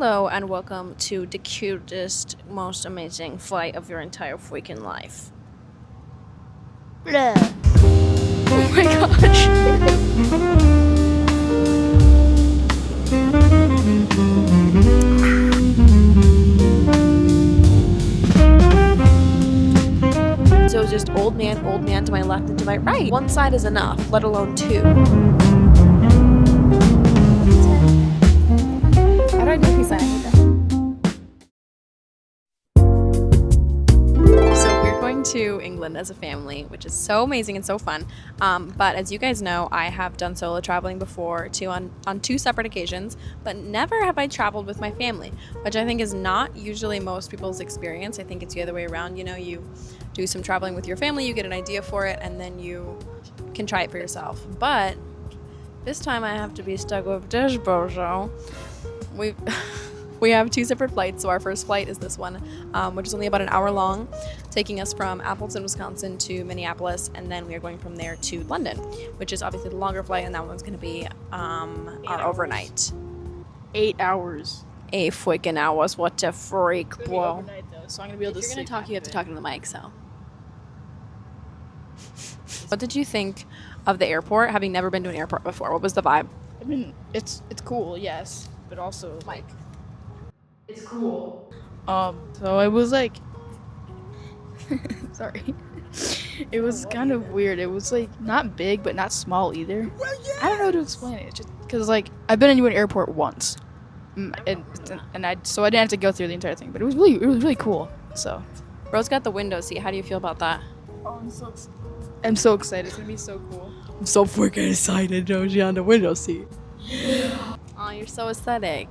Hello and welcome to the cutest, most amazing flight of your entire freaking life. Bruh. Oh my gosh. So it's just old man to my left and to my right. One side is enough, let alone two. How do I do peace sign? So we're going to England as a family, which is so amazing and so fun. But as you guys know, I have done solo traveling before on two separate occasions, but never have I traveled with my family, which I think is not usually most people's experience. I think it's the other way around. You know, you do some traveling with your family, you get an idea for it, and then you can try it for yourself. But this time I have to be stuck with this bozo. We have two separate flights. So our first flight is this one, which is only about an hour long, taking us from Appleton, Wisconsin to Minneapolis, and then we are going from there to London, which is obviously the longer flight, and that one's going to be our overnight. 8 hours. 8 freaking hours. What a freak, bro. Overnight, though, so I'm gonna be able If to you're going sleep to talk, half you have to of talk into the mic, so. What did you think of the airport, having never been to an airport before? What was the vibe? it. I mean, it's cool, yes, but also like it's cool. So it was like, sorry, it was kind of weird. It was like not big, but not small either. I don't know how to explain it. Just because like I've been into an airport once, and I didn't have to go through the entire thing, but it was really cool. So. Rose got the window seat. How do you feel about that? Oh, I'm so excited. It's gonna be so cool. I'm so freaking excited, Joji, on the window seat. Oh, you're so aesthetic.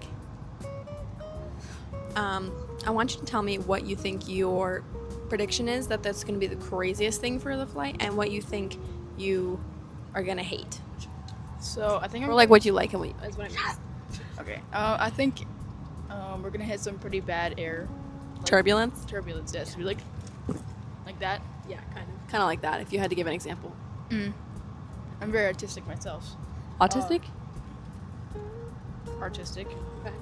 I want you to tell me what you think your prediction is that's going to be the craziest thing for the flight, and what you think you are going to hate. So I think Or like what you like and what is what I mean. Okay. I think we're gonna hit some pretty bad air. Turbulence? Turbulence, yes. We like that. Yeah, kind of like that, if you had to give an example. I'm very artistic myself. Autistic? Artistic. Okay.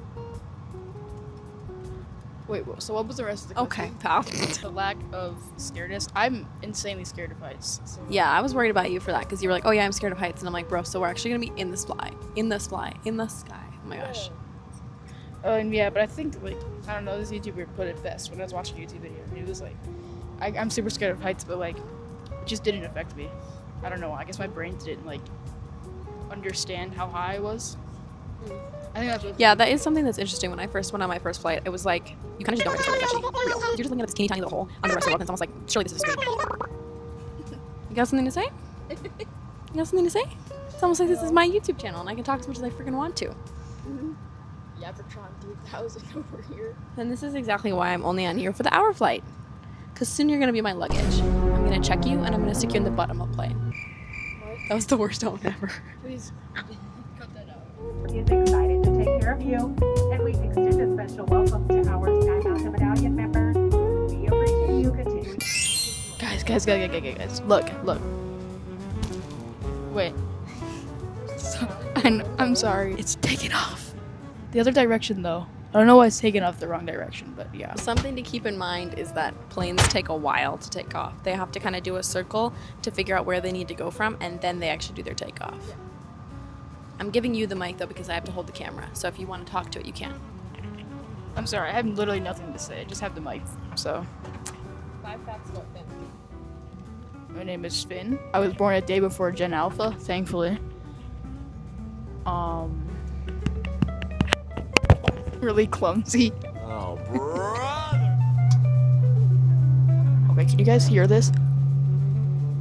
Wait, so what was the rest of the question? Okay, pal. The lack of scaredness. I'm insanely scared of heights. So. Yeah, I was worried about you for that, because you were like, oh yeah, I'm scared of heights. And I'm like, bro, so we're actually going to be in the sky. In the sky. Oh my gosh. And yeah, but I think like I don't know, this YouTuber put it best when I was watching a YouTube video. He was like, I'm super scared of heights, but like it just didn't affect me. I don't know. I guess my brain didn't like understand how high I was. I think that's what. Yeah, that is something that's interesting. When I first went on my first flight, it was like, you kind of just don't really it's actually real. You're just looking at this teeny tiny little hole under the rest of the world, and it's almost like, surely this is a screen. You got something to say? You got something to say? It's almost like this is my YouTube channel, and I can talk as much as I freaking want to. Yeah, for Tron 3000 over here. And this is exactly why I'm only on here for the hour flight. Because soon you're going to be my luggage. I'm going to check you, and I'm going to stick you in the bottom of the plane. What? That was the worst tone ever. Please cut that out. Is excited to take care of you, and we extend a special welcome to our Sky Mountain Medallion members. We appreciate you continuing. Guys, look. Wait. I'm sorry. It's taken off. The other direction, though. I don't know why it's taken off the wrong direction, but yeah. Something to keep in mind is that planes take a while to take off. They have to kind of do a circle to figure out where they need to go from, and then they actually do their takeoff. Yeah. I'm giving you the mic, though, because I have to hold the camera. So if you want to talk to it, you can. I'm sorry. I have literally nothing to say. I just have the mic. So. 5 facts about Finn. My name is Finn. I was born a day before Gen Alpha, thankfully. Really clumsy. Oh, brother! Okay, can you guys hear this?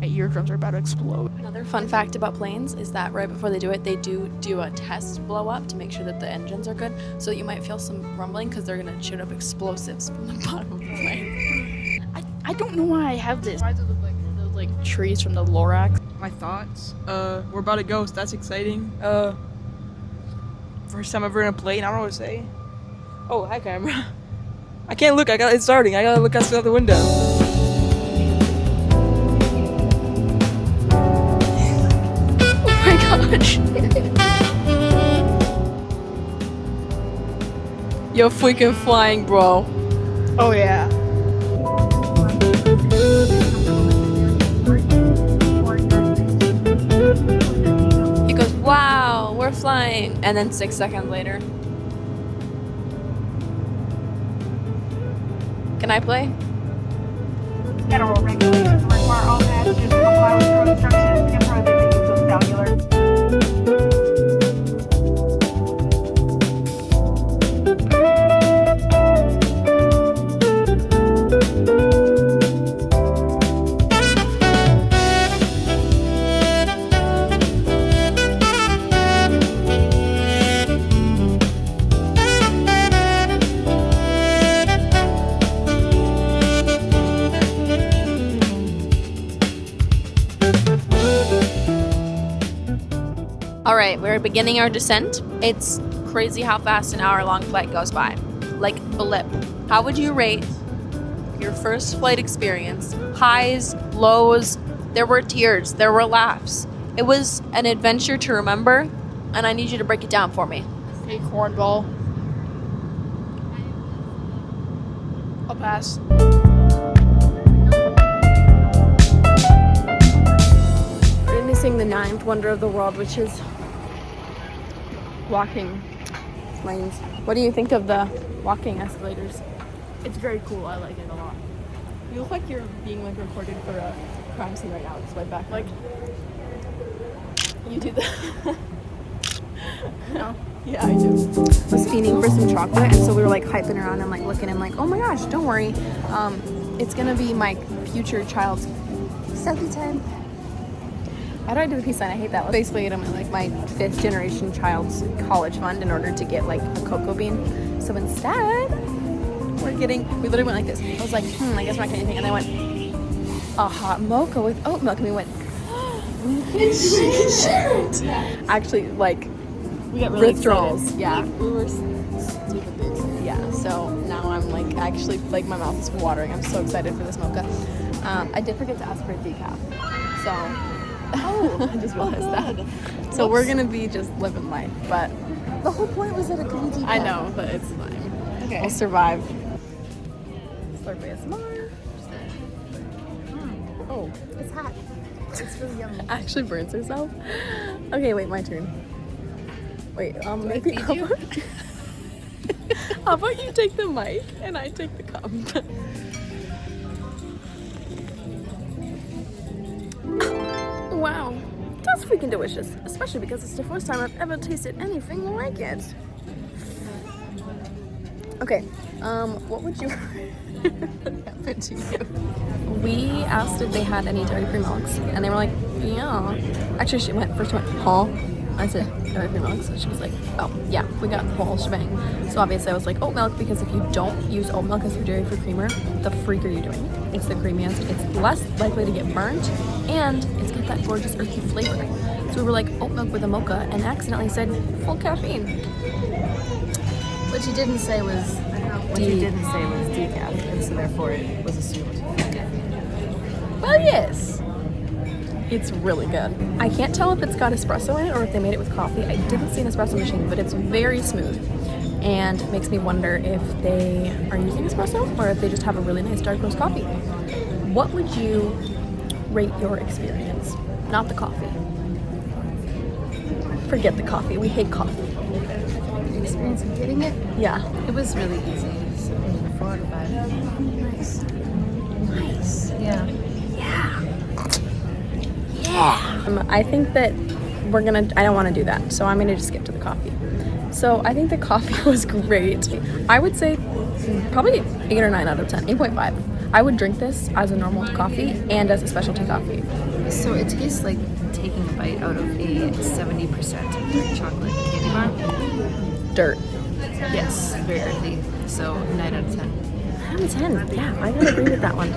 My eardrums are about to explode. Another fun fact about planes is that right before they do it, they do a test blow up to make sure that the engines are good. So you might feel some rumbling because they're going to shoot up explosives from the bottom of the plane. I don't know why I have this. Why does it look like those like trees from the Lorax? My thoughts? We're about to go, so that's exciting. First time ever in a plane, I don't know what to say. Oh, hi camera. I can't look, it's starting. I gotta look outside the window. Oh my gosh. You're freaking flying, bro. Oh yeah. He goes, wow, we're flying. And then 6 seconds later. Can I play? Federal regulations require all passengers to comply with your instructions and prohibit the use of cellular. All right, we're beginning our descent. It's crazy how fast an hour-long flight goes by. Like blip. How would you rate your first flight experience? Highs, lows, there were tears, there were laughs. It was an adventure to remember, and I need you to break it down for me. Hey, cornball. I'll pass. We're missing the 9th wonder of the world, which is walking lanes. What do you think of the walking escalators? It's very cool. I like it a lot. You look like you're being like recorded for a crime scene right now. It's way back. Like you do that. No. Yeah, I do. Was fiending for some chocolate, and so we were like hyping around and like looking and like, oh my gosh, don't worry, it's gonna be my future child's selfie time. How do I do the peace sign? I hate that. Basically, I'm like my 5th generation child's college fund in order to get like a cocoa bean. So instead, we literally went like this. I was like, I guess we're not getting anything. And I went, a hot mocha with oat milk. And we went, we can share it. Actually, like, We got really withdrawals. excited. Yeah. We were stupid bitches. Yeah. So now I'm like, actually, like my mouth is watering. I'm so excited for this mocha. I did forget to ask for a decaf. So. Oh, I just realized that. God. So we're gonna be just living life, but The whole point was that it could be decaf. I know, but it's fine. Okay. We'll survive. Slurp ASMR. Oh, it's hot. It's really yummy. Actually burns herself. Okay, wait, my turn. Wait, maybe feed you? How about you take the mic and I take the cup? Wow, that's freaking delicious, especially because it's the first time I've ever tasted anything like it. Okay, what would you happen to you? We asked if they had any dairy-free milks, and they were like, yeah. Actually, she went, huh? I said, dairy-free milks, and she was like, oh, yeah, we got the whole shebang. So obviously I was like, oat milk, because if you don't use oat milk as your dairy-free creamer, the freak are you doing? It's the creamiest, it's less likely to get burnt, and it's got that gorgeous earthy flavor. So we were like, oat milk with a mocha, and accidentally said, full caffeine. What you didn't say was decaf, and so therefore it was assumed. Well, yes. It's really good. I can't tell if it's got espresso in it or if they made it with coffee. I didn't see an espresso machine, but it's very smooth. And it makes me wonder if they are using espresso or if they just have a really nice dark roast coffee. What would you rate your experience? Not the coffee. Forget the coffee. We hate coffee. The experience of getting it? Yeah. It was really easy. So 4 out of 5. Nice. Nice. Yeah. I think that I don't want to do that, so I'm gonna just skip to the coffee. So I think the coffee was great. I would say probably 8 or 9 out of 10, 8.5. I would drink this as a normal coffee and as a specialty coffee. So it tastes like taking a bite out of a 70% dark chocolate candy bar. Dirt. Yes, very earthy. So 9 out of 10. 9 out of 10. Yeah, I gotta agree with that one.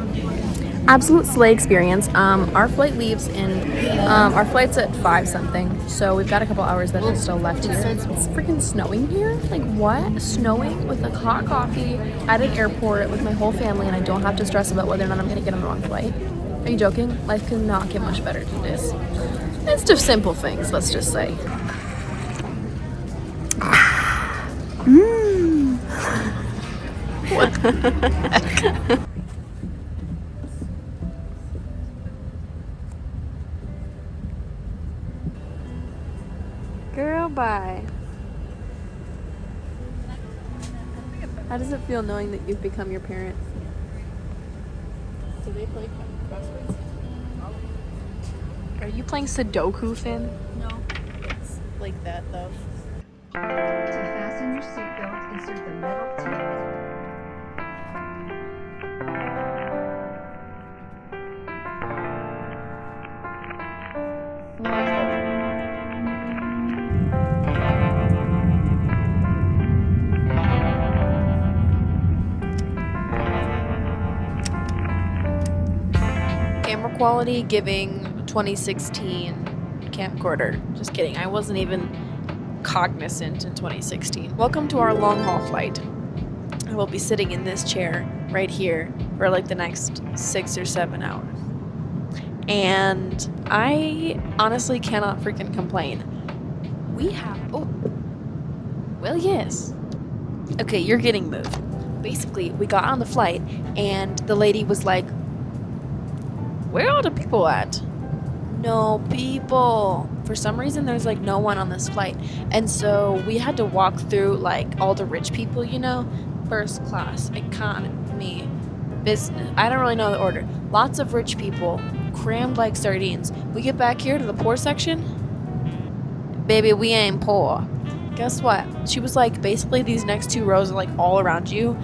Absolute slay experience. Our flight leaves our flight's at 5 something, so we've got a couple hours that are still left here. It's freaking snowing here. Like what? Snowing with a hot coffee at an airport with my whole family, and I don't have to stress about whether or not I'm gonna get on the wrong flight. Are you joking? Life could not get much better than this. It's just simple things, let's just say. Girl, bye. How does it feel knowing that you've become your parent? Do they play crosswords? Are you playing Sudoku, Finn? No. It's like that though. To fasten your seatbelt, insert the metal tube. Camera quality giving 2016 camcorder. Just kidding. I wasn't even cognizant in 2016. Welcome to our long haul flight. I will be sitting in this chair right here for like the next 6 or 7 hours. And I honestly cannot freaking complain. We have, oh, well, yes. Okay, you're getting moved. Basically, we got on the flight and the lady was like, where are the people at? No people. For some reason, there's like no one on this flight. And so we had to walk through like all the rich people, you know, first class, economy, business. I don't really know the order. Lots of rich people crammed like sardines. We get back here to the poor section. Baby, we ain't poor. Guess what? She was like, basically these next 2 rows are like all around you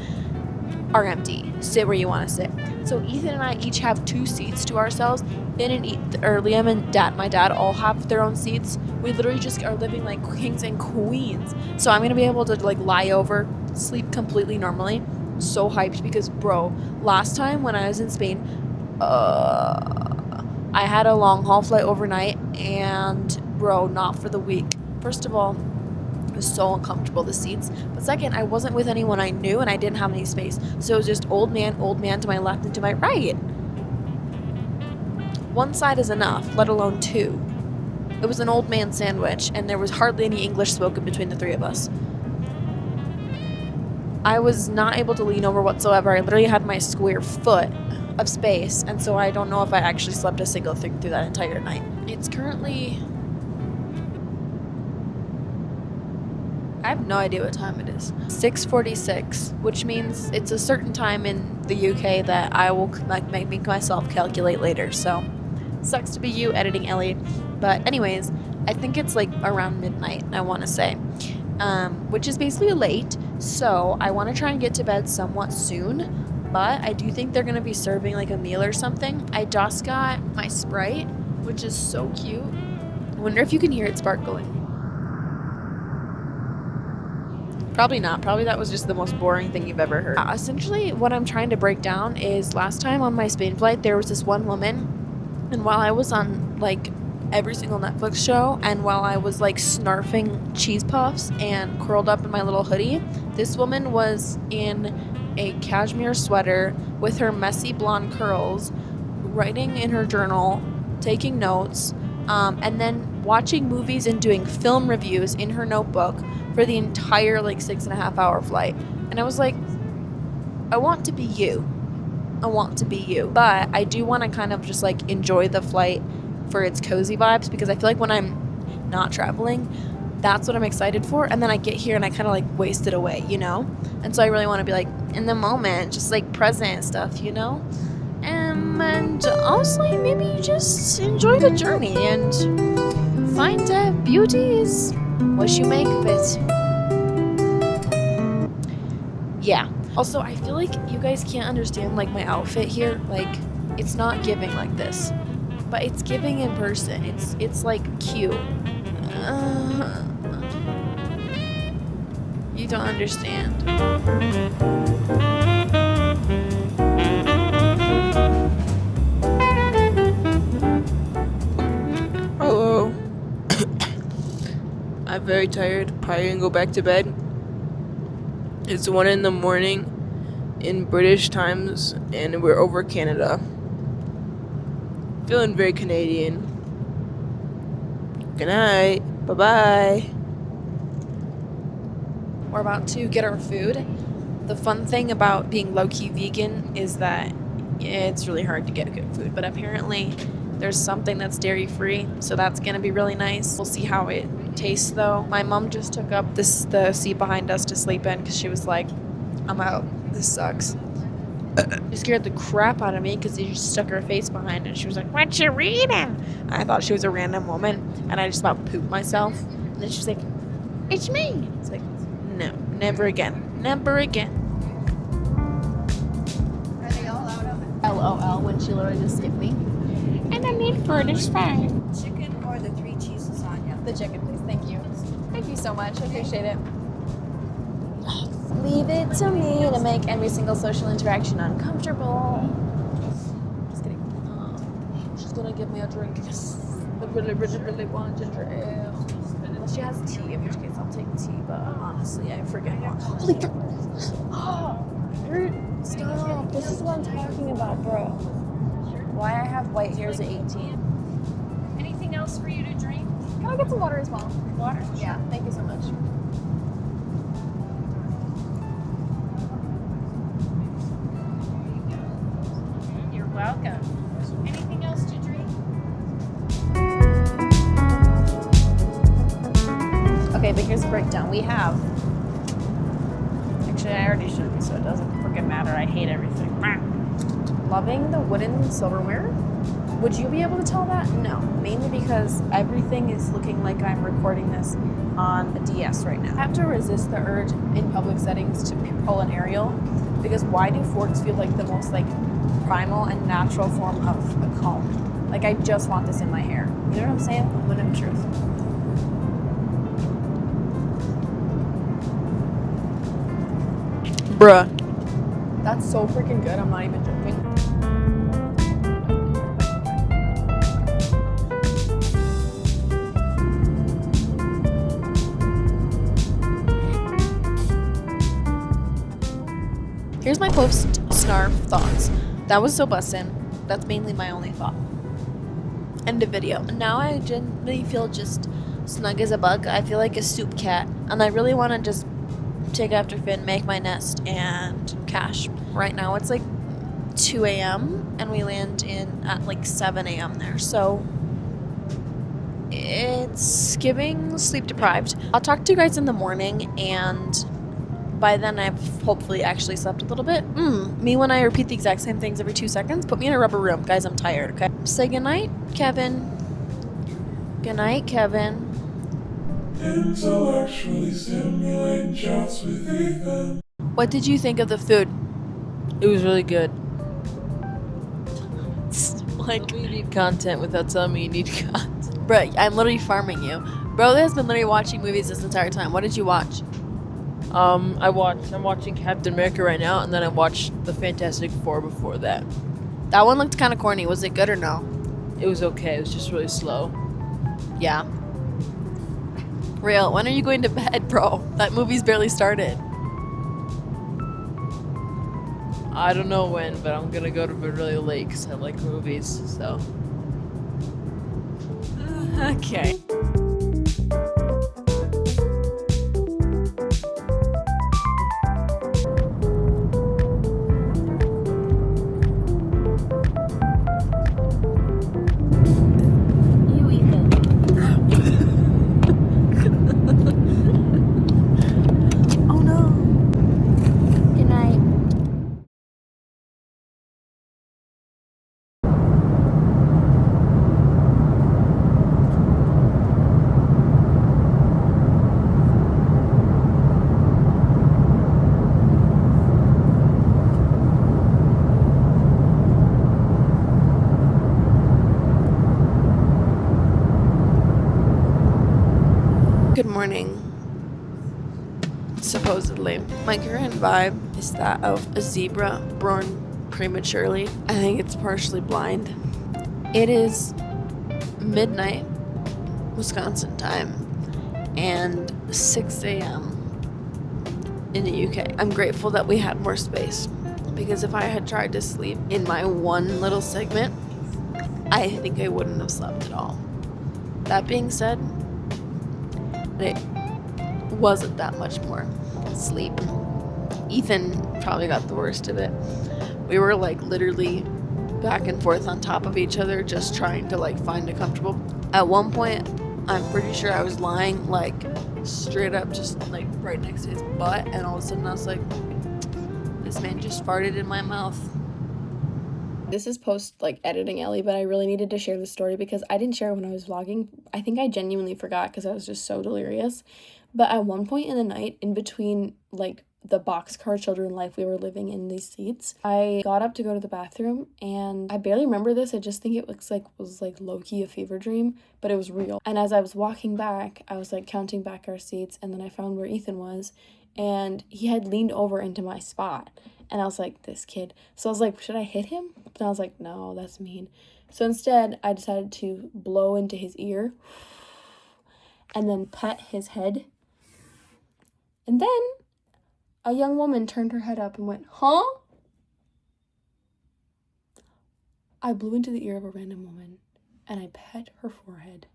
are empty. Sit where you want to sit. So Ethan and I each have 2 seats to ourselves. Finn and Liam and my dad all have their own seats. We literally just are living like kings and queens. So I'm gonna be able to like lie over, sleep completely normally. I'm so hyped because bro, last time when I was in Spain, I had a long haul flight overnight and bro, not for the week. First of all, it was so uncomfortable, the seats. But second, I wasn't with anyone I knew and I didn't have any space. So it was just old man to my left and to my right. One side is enough, let alone 2. It was an old man sandwich and there was hardly any English spoken between the 3 of us. I was not able to lean over whatsoever. I literally had my square foot of space, and so I don't know if I actually slept a single thing through that entire night. It's currently... I have no idea what time it is. 6:46, which means it's a certain time in the UK that I will make myself calculate later. So, sucks to be you, editing Ellie. But anyways, I think it's like around midnight, I want to say, which is basically late. So I want to try and get to bed somewhat soon. But I do think they're going to be serving like a meal or something. I just got my Sprite, which is so cute. I wonder if you can hear it sparkling. Probably not. Probably that was just the most boring thing you've ever heard. Essentially, what I'm trying to break down is last time on my Spain flight, there was this one woman, and while I was on like every single Netflix show, and while I was like snarfing cheese puffs and curled up in my little hoodie, this woman was in a cashmere sweater with her messy blonde curls, writing in her journal, taking notes, and then watching movies and doing film reviews in her notebook for the entire like 6.5 hour flight. And I was like, I want to be you. I want to be you. But I do want to kind of just like enjoy the flight for its cozy vibes, because I feel like when I'm not traveling, that's what I'm excited for. And then I get here and I kind of like waste it away, you know? And so I really want to be like in the moment, just like present stuff, you know? And honestly, maybe you just enjoy the journey and find that beauty is what you make of it. Yeah. Also, I feel like you guys can't understand like my outfit here. Like, it's not giving like this, but it's giving in person. It's like cute. You don't understand. Hello. I'm very tired. Probably gonna go back to bed. It's 1 a.m. in British times, and we're over Canada. Feeling very Canadian. Good night. Bye bye. We're about to get our food. The fun thing about being low-key vegan is that it's really hard to get good food, but apparently there's something that's dairy-free, so that's gonna be really nice. We'll see how it tastes though. My mom just took up the seat behind us to sleep in because she was like, I'm out, this sucks. She scared the crap out of me because she just stuck her face behind it and she was like, what you reading? I thought she was a random woman and I just about pooped myself. And then she's like, it's me. It's like, no, never again. Never again. Are they all out of it? LOL when she literally just skipped me. And I need food, it's fine. Chicken or the 3 cheese lasagna? The chicken, please. Thank you. Thank you so much. I appreciate it. Leave it to me to make every single social interaction uncomfortable. Just kidding. She's gonna give me a drink. Yes. I really, really, really want ginger ale. Well, she has tea, in which case I'll take tea, but honestly, I forget. Holy stop. This is what I'm talking about, bro. Why I have white hairs at 18. Anything else for you to drink? Can I get some water as well? Water? Yeah, thank you so much. You're welcome. Anything else to drink? Okay, but here's the breakdown. We have. Actually, I already showed you, so it doesn't freaking matter. I hate everything. Loving the wooden silverware. Would you be able to tell that? No, mainly because everything is looking like I'm recording this on a DS right now. I have to resist the urge in public settings to pull an aerial, because why do forks feel like the most like primal and natural form of a comb? Like I just want this in my hair. You know what I'm saying? Moment of truth. Bruh. That's so freaking good. I'm not even joking. Here's my post-snarf thoughts. That was so bussin'. That's mainly my only thought. End of video. Now I genuinely feel just snug as a bug. I feel like a soup cat. And I really want to just take after Finn, make my nest, and cash. Right now it's like 2 a.m. and we land in at like 7 a.m. there. So it's giving sleep deprived. I'll talk to you guys in the morning, and by then I've hopefully actually slept a little bit. Me when I repeat the exact same things every 2 seconds, put me in a rubber room. Guys, I'm tired, okay? Say goodnight, Kevin. Good night, Kevin. Intellectually stimulating chats with Ethan. What did you think of the food? It was really good. Like, You need content without telling me you need content. bro, I'm literally farming you. Bro has been literally watching movies this entire time. What did you watch? I'm watching Captain America right now, and then I watched the Fantastic Four before that. That one looked kind of corny. Was it good or no? It was okay. It was just really slow. Yeah. Real, when are you going to bed, bro? That movie's barely started. I don't know when, but I'm gonna go to bed really late because I like movies, so. Okay. You, Ethan. Oh no. Good night. Good morning. Supposedly. My current vibe is that of a zebra born prematurely. I think it's partially blind. It is midnight, Wisconsin time, and 6 a.m. in the UK. I'm grateful that we had more space, because if I had tried to sleep in my one little segment, I think I wouldn't have slept at all. That being said, it wasn't that much more sleep. Ethan probably got the worst of it. We were like literally back and forth on top of each other, just trying to like find a comfortable. At one point, I'm pretty sure I was lying like straight up, just like right next to his butt, and all of a sudden I was like, this man just farted in my mouth. This is post like editing Ellie, but I really needed to share this story because I didn't share it when I was vlogging. I think I genuinely forgot because I was just so delirious. But at one point in the night, in between like the boxcar children life we were living in these seats, I got up to go to the bathroom, and I barely remember this. I just think it was like low-key a fever dream, but it was real. And as I was walking back, I was like counting back our seats, and then I found where Ethan was, and he had leaned over into my spot. And I was like, this kid. So I was like, should I hit him? But I was like, no, that's mean. So instead, I decided to blow into his ear and then pet his head. And then a young woman turned her head up and went, huh? I blew into the ear of a random woman and I pet her forehead.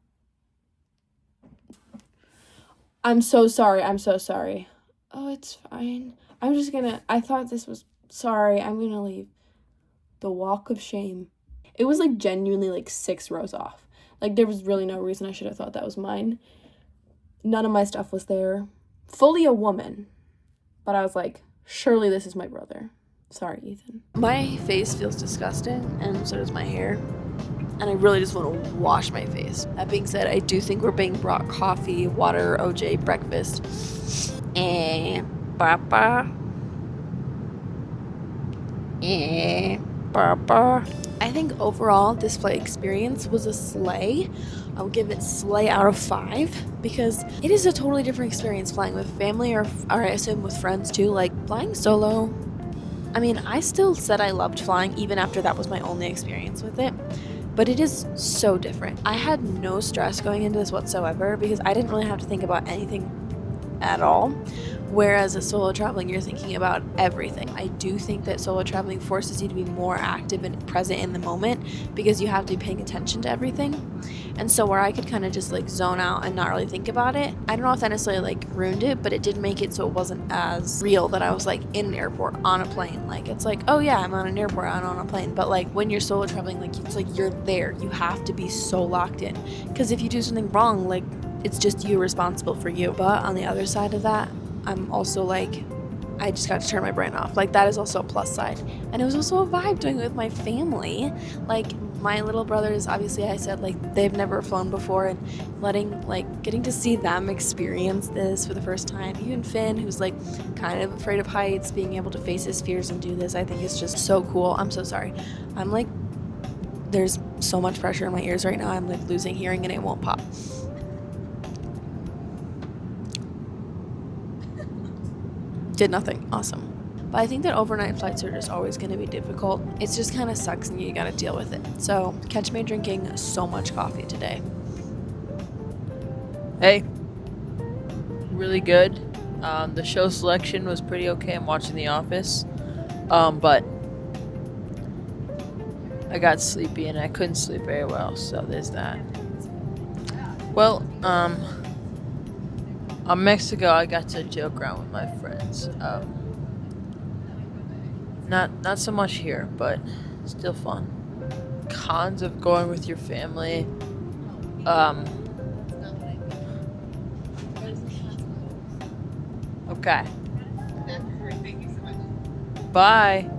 I'm so sorry. I'm so sorry. Oh, it's fine. I thought this was, sorry, I'm gonna leave. The walk of shame. It was like genuinely like 6 rows off. Like there was really no reason I should have thought that was mine. None of my stuff was there. Fully a woman. But I was like, surely this is my brother. Sorry, Ethan. My face feels disgusting, and so does my hair. And I really just want to wash my face. That being said, I do think we're being brought coffee, water, OJ, breakfast, and Papa. Papa. I think overall this flight experience was a slay. I'll give it slay out of 5 because it is a totally different experience flying with family or I assume with friends too. Like flying solo, I mean, I still said I loved flying even after that was my only experience with it. But it is so different. I had no stress going into this whatsoever because I didn't really have to think about anything at all. Whereas a solo traveling, you're thinking about everything. I do think that solo traveling forces you to be more active and present in the moment because you have to be paying attention to everything. And so where I could kind of just like zone out and not really think about it, I don't know if that necessarily like ruined it, but it did make it so it wasn't as real that I was like in an airport on a plane. Like it's like, oh yeah, I'm on an airport, I'm on a plane. But like when you're solo traveling, like it's like you're there. You have to be so locked in because if you do something wrong, like it's just you responsible for you. But on the other side of that, I'm also like, I just got to turn my brain off. Like that is also a plus side. And it was also a vibe doing it with my family. Like my little brothers, obviously I said like they've never flown before, and getting to see them experience this for the first time. Even Finn, who's like kind of afraid of heights, being able to face his fears and do this, I think is just so cool. I'm so sorry. I'm like, there's so much pressure in my ears right now. I'm like losing hearing and it won't pop. Did nothing. Awesome. But I think that overnight flights are just always going to be difficult. It just kind of sucks and you got to deal with it. So catch me drinking so much coffee today. Hey, really good. The show selection was pretty okay. I'm watching The Office, but I got sleepy and I couldn't sleep very well, so there's that. Well, on Mexico, I got to joke around with my friends. Not so much here, but still fun. Cons of going with your family. Okay. Bye.